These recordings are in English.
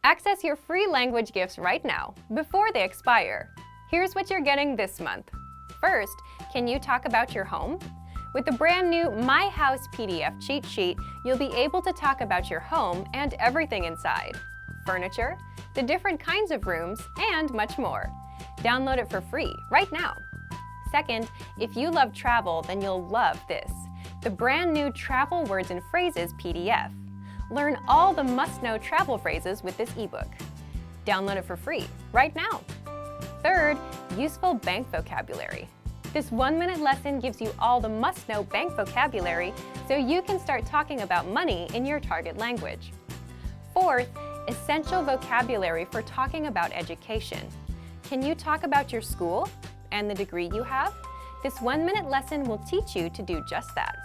Access your free language gifts right now, before they expire. Here's what you're getting this month. First, can you talk about your home? With the brand new My House PDF cheat sheet, you'll be able to talk about your home and everything inside. Furniture, the different kinds of rooms, and much more. Download it for free right now. Second, if you love travel, then you'll love this. The brand new Travel Words and Phrases PDF. Learn all the must-know travel phrases with this ebook. Download it for free right now. Third, useful bank vocabulary. This 1-minute lesson gives you all the must-know bank vocabulary so you can start talking about money in your target language. Fourth, essential vocabulary for talking about education. Can you talk about your school and the degree you have? This 1-minute lesson will teach you to do just that.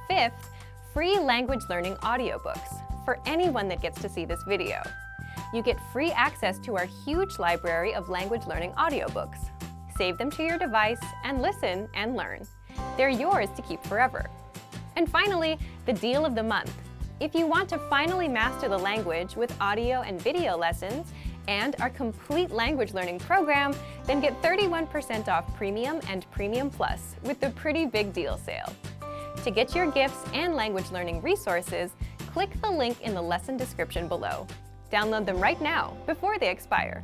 Fifth, free language learning audiobooks for anyone that gets to see this video. You get free access to our huge library of language learning audiobooks. Save them to your device and listen and learn. They're yours to keep forever. And finally, the deal of the month. If you want to finally master the language with audio and video lessons and our complete language learning program, then get 31% off Premium and Premium Plus with the Pretty Big Deal sale. To get your gifts and language learning resources, click the link in the lesson description below. Download them right now before they expire.